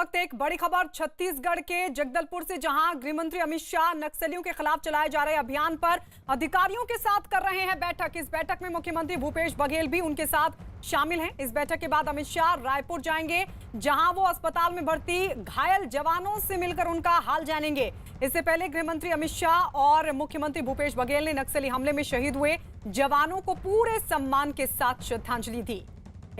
वक्त एक बड़ी खबर छत्तीसगढ़ के जगदलपुर से, जहां गृह मंत्री अमित शाह नक्सलियों के खिलाफ चलाए जा रहे अभियान पर अधिकारियों के साथ कर रहे हैं बैठक। इस बैठक में मुख्यमंत्री भूपेश बघेल भी उनके साथ शामिल हैं। इस बैठक के बाद अमित शाह रायपुर जाएंगे, जहां वो अस्पताल में भर्ती घायल जवानों से मिलकर उनका हाल जानेंगे। इससे पहले गृह मंत्री अमित शाह और मुख्यमंत्री भूपेश बघेल ने नक्सली हमले में शहीद हुए जवानों को पूरे सम्मान के साथ श्रद्धांजलि दी।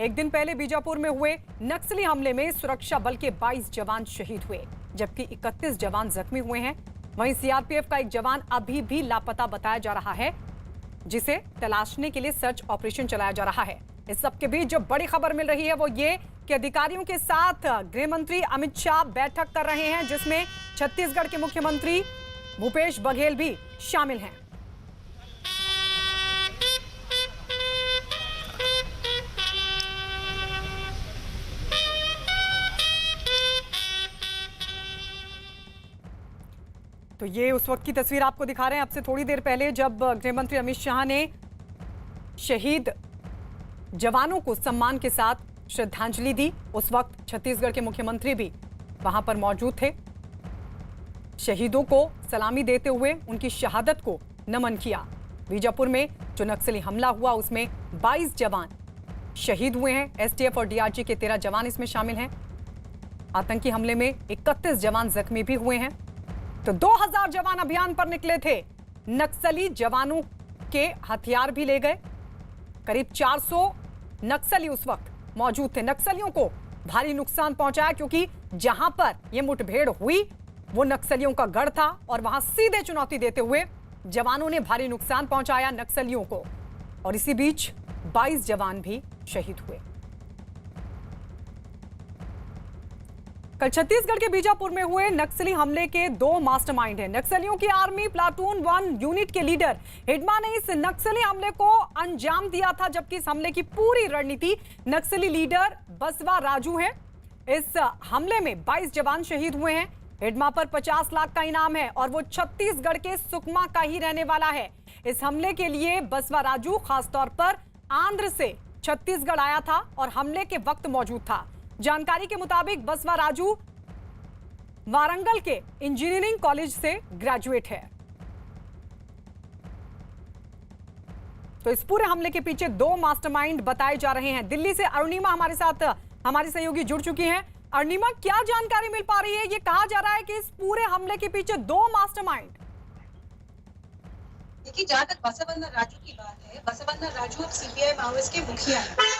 एक दिन पहले बीजापुर में हुए नक्सली हमले में सुरक्षा बल के 22 जवान शहीद हुए, जबकि 31 जवान जख्मी हुए हैं। वहीं सीआरपीएफ का एक जवान अभी भी लापता बताया जा रहा है, जिसे तलाशने के लिए सर्च ऑपरेशन चलाया जा रहा है। इस सबके बीच जो बड़ी खबर मिल रही है वो ये कि अधिकारियों के साथ गृह मंत्री अमित शाह बैठक कर रहे हैं, जिसमें छत्तीसगढ़ के मुख्यमंत्री भूपेश बघेल भी शामिल हैं। तो ये उस वक्त की तस्वीर आपको दिखा रहे हैं। अब से थोड़ी देर पहले जब गृह मंत्री अमित शाह ने शहीद जवानों को सम्मान के साथ श्रद्धांजलि दी, उस वक्त छत्तीसगढ़ के मुख्यमंत्री भी वहां पर मौजूद थे। शहीदों को सलामी देते हुए उनकी शहादत को नमन किया। बीजापुर में जो नक्सली हमला हुआ उसमें 22 जवान शहीद हुए हैं। एसटीएफ और डीआरजी के 13 जवान इसमें शामिल हैं। आतंकी हमले में 31 जवान जख्मी भी हुए हैं। तो 2000 जवान अभियान पर निकले थे। नक्सली जवानों के हथियार भी ले गए। करीब 400 नक्सली उस वक्त मौजूद थे। नक्सलियों को भारी नुकसान पहुंचाया, क्योंकि जहां पर यह मुठभेड़ हुई वो नक्सलियों का गढ़ था और वहां सीधे चुनौती देते हुए जवानों ने भारी नुकसान पहुंचाया नक्सलियों को। और इसी बीच 22 जवान भी शहीद हुए। कल छत्तीसगढ़ के बीजापुर में हुए नक्सली हमले के 2 मास्टरमाइंड हैं। नक्सलियों की आर्मी प्लाटून 1 यूनिट के लीडर हिडमा ने इस नक्सली हमले को अंजाम दिया था, जबकि इस हमले की पूरी रणनीति नक्सली लीडर बसवा राजू है। इस हमले में 22 जवान शहीद हुए हैं। हिडमा पर 50 लाख का इनाम है और वो छत्तीसगढ़ के सुकमा का ही रहने वाला है। इस हमले के लिए बसवा राजू खासतौर पर आंध्र से छत्तीसगढ़ आया था और हमले के वक्त मौजूद था। जानकारी के मुताबिक बसवा राजू वारंगल के इंजीनियरिंग कॉलेज से ग्रेजुएट है। तो इस पूरे हमले के पीछे 2 मास्टरमाइंड बताए जा रहे हैं। दिल्ली से अरुणिमा हमारे साथ हमारी सहयोगी जुड़ चुकी हैं। अरुणिमा, क्या जानकारी मिल पा रही है? ये कहा जा रहा है कि इस पूरे हमले के पीछे 2 मास्टरमाइंड। देखिए, जहाँ तक बसवन्ना राजू की बात है, बसवन्ना राजू सीपीआई माओवादियों के मुखिया हैं।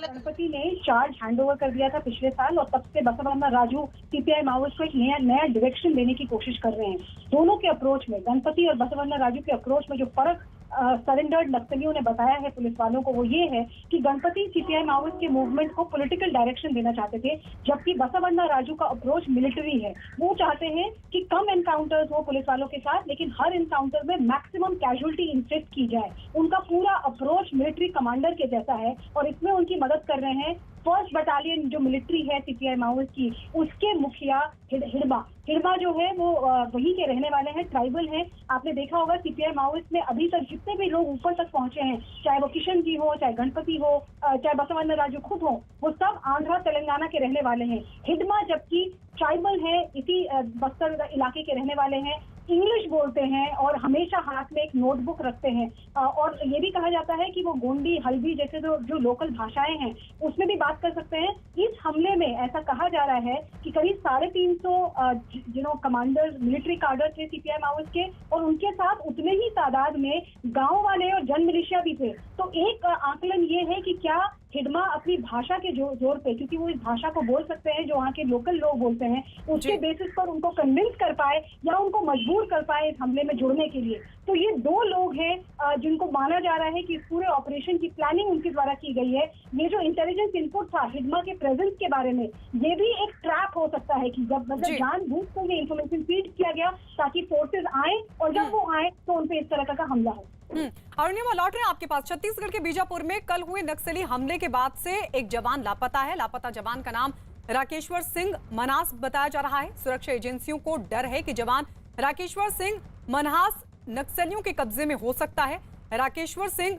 गणपति ने चार्ज हैंडओवर कर दिया था पिछले साल और तब से बसवन्ना राजू सीपीआई माओवादियों को एक नया डायरेक्शन देने की कोशिश कर रहे हैं। दोनों के अप्रोच में, गणपति और बसवन्ना राजू के अप्रोच में जो फर्क सरेंडर्ड नक्सलियों ने बताया है पुलिस वालों को, वो ये है कि गणपति सीपीआई माओवाद के मूवमेंट को पॉलिटिकल डायरेक्शन देना चाहते थे, जबकि बसवन्ना राजू का अप्रोच मिलिट्री है। वो चाहते हैं कि कम एनकाउंटर्स हो पुलिस वालों के साथ, लेकिन हर एनकाउंटर में मैक्सिमम कैजुअलिटी इंफिक्ट की जाए। उनका पूरा अप्रोच मिलिट्री कमांडर के जैसा है और इसमें उनकी मदद कर रहे हैं 1st बटालियन जो मिलिट्री है सीपीआई माओवाद की, उसके मुखिया हिडमा जो है वो वहीं के रहने वाले हैं, ट्राइबल हैं। आपने देखा होगा सीपीआई माओवाद में अभी तक जितने भी लोग ऊपर तक पहुंचे हैं, चाहे वो किशन जी हो, चाहे गणपति हो, चाहे बसवन्ना राजू खुद हो, वो सब आंध्र तेलंगाना के रहने वाले हैं। हिडमा जबकि ट्राइबल है, इसी बस्तर इलाके के रहने वाले हैं, इंग्लिश बोलते हैं और हमेशा हाथ में एक नोटबुक रखते हैं। और ये भी कहा जाता है कि वो गोंडी, हल्बी जैसे जो लोकल भाषाएं हैं उसमें भी बात कर सकते हैं। इस हमले में ऐसा कहा जा रहा है कि करीब 350 कमांडर्स, मिलिट्री कार्डर थे सीपीआई माओवाद के, और उनके साथ उतने ही तादाद में गांव वाले और जन मिलिशिया भी थे। तो एक आकलन ये है कि क्या हिडमा अपनी भाषा के जोर पे, क्योंकि वो इस भाषा को बोल सकते हैं जो वहाँ के लोकल लोग बोलते हैं, उसके बेसिस पर उनको कन्विंस कर पाए या उनको मजबूर कर पाए इस हमले में जुड़ने के लिए। तो ये 2 लोग हैं जिनको माना जा रहा है कि इस पूरे ऑपरेशन की प्लानिंग उनके द्वारा की गई है। ये जो इंटेलिजेंस इनपुट था हिडमा के प्रेजेंस के बारे में, ये भी एक ट्रैप हो सकता है कि जब मतलब जानबूझकर ये इंफॉर्मेशन फीड किया गया ताकि फोर्सेज आए और जब वो आए तो उनपे इस तरह का हमला हो। अरुणिमा, लौट रहे हैं आपके पास। छत्तीसगढ़ के बीजापुर में कल हुए नक्सली हमले के बाद से एक जवान लापता है। लापता जवान का नाम राकेश्वर सिंह मन्हास बताया जा रहा है। सुरक्षा एजेंसियों को डर है कि जवान राकेश्वर सिंह मन्हास नक्सलियों के कब्जे में हो सकता है। राकेश्वर सिंह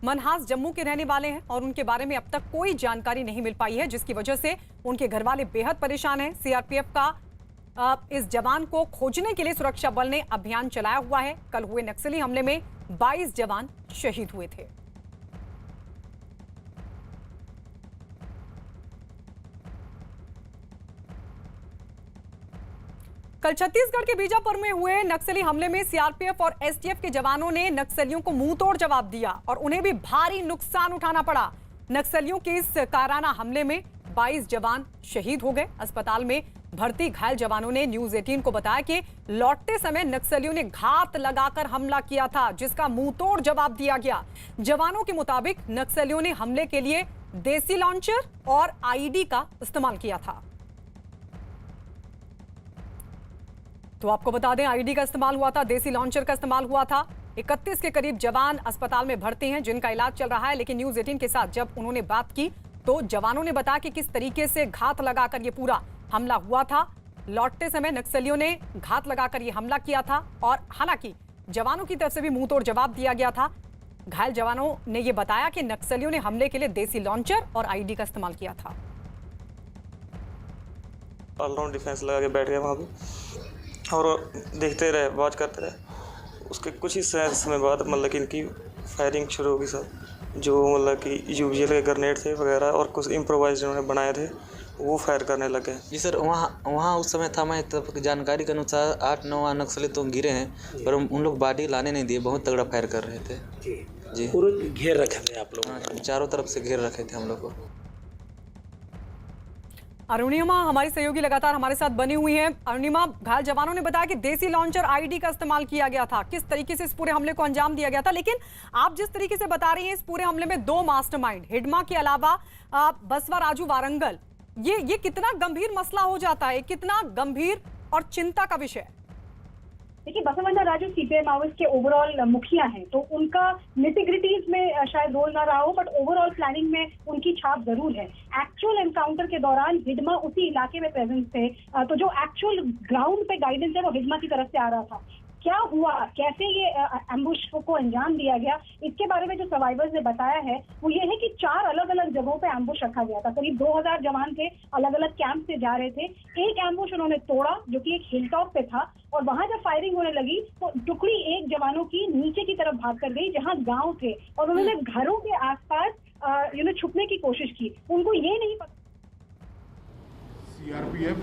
मनहास जम्मू के रहने वाले हैं और उनके बारे में अब तक कोई जानकारी नहीं मिल पाई है, जिसकी वजह से उनके घर वाले बेहद परेशान हैं। सीआरपीएफ का इस जवान को खोजने के लिए सुरक्षा बल ने अभियान चलाया हुआ है। कल हुए नक्सली हमले में 22 जवान शहीद हुए थे। कल छत्तीसगढ़ के बीजापुर में हुए नक्सली हमले में सीआरपीएफ और एसटीएफ के जवानों ने नक्सलियों को मुंहतोड़ जवाब दिया और उन्हें भी भारी नुकसान उठाना पड़ा। नक्सलियों के इस कायराना हमले में 22 जवान शहीद हो गए। अस्पताल में भर्ती घायल जवानों ने न्यूज 18 को बताया कि लौटते समय नक्सलियों ने घात लगाकर हमला किया था, जिसका मुंहतोड़ जवाब दिया गया। जवानों के मुताबिक नक्सलियों ने हमले के लिए देसी लॉन्चर और आईईडी का इस्तेमाल किया था। तो आपको बता दें, आईडी का इस्तेमाल हुआ था, देसी लॉन्चर का इस्तेमाल हुआ था। 31 के करीब जवान अस्पताल में भर्ती हैं, जिनका इलाज चल रहा है। लेकिन न्यूज 18 के साथ जब उन्होंने बात की तो जवानों ने बताया कि किस तरीके से घात लगाकर ये पूरा हमला हुआ था। लौटते समय नक्सलियों ने घात लगाकर ये हमला किया था और हालांकि जवानों की तरफ से भी मुंहतोड़ जवाब दिया गया था। घायल जवानों ने यह बताया कि नक्सलियों ने हमले के लिए देसी लॉन्चर और आईडी का इस्तेमाल किया था। ऑलराउंड डिफेंस लगा के बैठ गए वहाँ पे और देखते रहे, वॉच करते रहे। उसके कुछ ही समय बाद मतलब कि इनकी फायरिंग शुरू होगी सर। जो मतलब कि यूजुअल के ग्रेनेड थे वगैरह और कुछ इम्प्रोवाइज उन्होंने बनाए थे, वो फायर करने लगे। जी सर, वहाँ उस समय था, मैं तब जानकारी के अनुसार 8-9 नक्सली तो गिरे हैं, पर उन लोग बॉडी लाने नहीं दिए, बहुत तगड़ा फायर कर रहे थे। जी पूरे घेर रखे थे आप लोग? हाँ, चारों तरफ से घेर रखे थे हम लोग को। अरुणिमा हमारी सहयोगी लगातार हमारे साथ बनी हुई है। अरुणिमा, घायल जवानों ने बताया कि देसी लॉन्चर आईडी का इस्तेमाल किया गया था। किस तरीके से इस पूरे हमले को अंजाम दिया गया था? लेकिन आप जिस तरीके से बता रही हैं, इस पूरे हमले में 2 मास्टरमाइंड, हिडमा के अलावा बसवा राजू वारंगल, ये कितना गंभीर मसला हो जाता है, कितना गंभीर और चिंता का विषय? देखिए, बसवन्ना राजू सीपीआई माओइस्ट के ओवरऑल मुखिया हैं, तो उनका निटिग्रिटीज में शायद रोल ना रहा हो, बट ओवरऑल प्लानिंग में उनकी छाप जरूर है। एक्चुअल एनकाउंटर के दौरान हिडमा उसी इलाके में प्रेजेंट थे, तो जो एक्चुअल ग्राउंड पे गाइडेंस है वो हिडमा की तरफ से आ रहा था। क्या हुआ, कैसे ये एम्बुश को अंजाम दिया गया, इसके बारे में जो सर्वाइवर्स ने बताया है वो ये है कि 4 अलग अलग जगहों पे एम्बुश रखा गया था। करीब 2000 जवान थे, अलग अलग कैंप से जा रहे थे। एक एम्बुश उन्होंने तोड़ा जो कि एक हिल टॉप पे था, और वहां जब फायरिंग होने लगी तो टुकड़ी एक जवानों की नीचे की तरफ भाग कर गई जहां गांव थे, और उन्होंने घरों के आसपास छुपने की कोशिश की। उनको ये नहीं पता। सीआरपीएफ